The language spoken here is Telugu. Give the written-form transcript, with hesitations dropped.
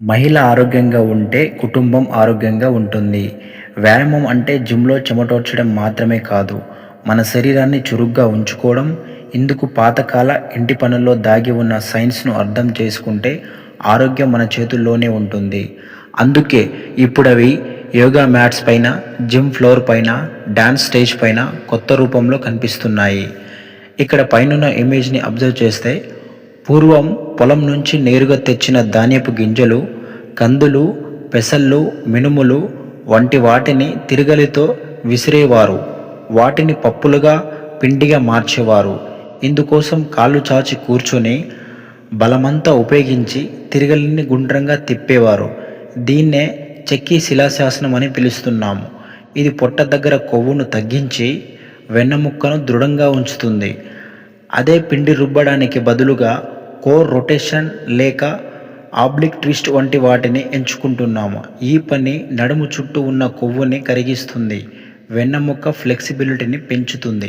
మహిళ ఆరోగ్యంగా ఉంటే కుటుంబం ఆరోగ్యంగా ఉంటుంది. వ్యాయామం అంటే జిమ్‌లో చెమటోడ్చడం మాత్రమే కాదు. మన శరీరాన్ని చురుగ్గా ఉంచుకోవడం. ఇందుకు పాతకాల ఇంటి పనుల్లో దాగి ఉన్న సైన్స్‌ను అర్థం చేసుకుంటే ఆరోగ్యం మన చేతుల్లోనే ఉంటుంది. అందుకే ఇప్పుడవి యోగా మ్యాట్స్ పైన, జిమ్ ఫ్లోర్ పైన, డాన్స్ స్టేజ్ పైన కొత్త రూపంలో కనిపిస్తున్నాయి. ఇక్కడ పైనున్న ఇమేజ్‌ని అబ్జర్వ్ చేస్తే పూర్వం పొలం నుంచి నేరుగా తెచ్చిన ధాన్యపు గింజలు, కందులు, పెసళ్ళు, మినుములు వంటి వాటిని తిరగలితో విసిరేవారు. వాటిని పప్పులుగా, పిండిగా మార్చేవారు. ఇందుకోసం కాళ్ళు చాచి కూర్చొని బలమంతా ఉపయోగించి తిరగలిని గుండ్రంగా తిప్పేవారు. దీన్నే చెక్కీ శిలాశాసనం అని పిలుస్తున్నాము. ఇది పొట్ట దగ్గర కొవ్వును తగ్గించి వెన్నెముకను దృఢంగా ఉంచుతుంది. అదే పిండి రుబ్బడానికి బదులుగా కోర్ రొటేషన్ లేక ఆబ్లిక్ ట్విస్ట్ వంటి వాటిని ఎంచుకుంటున్నాము. ఈ పని నడుము చుట్టూ ఉన్న కొవ్వుని కరిగిస్తుంది. వెన్నెముక ఫ్లెక్సిబిలిటీని పెంచుతుంది.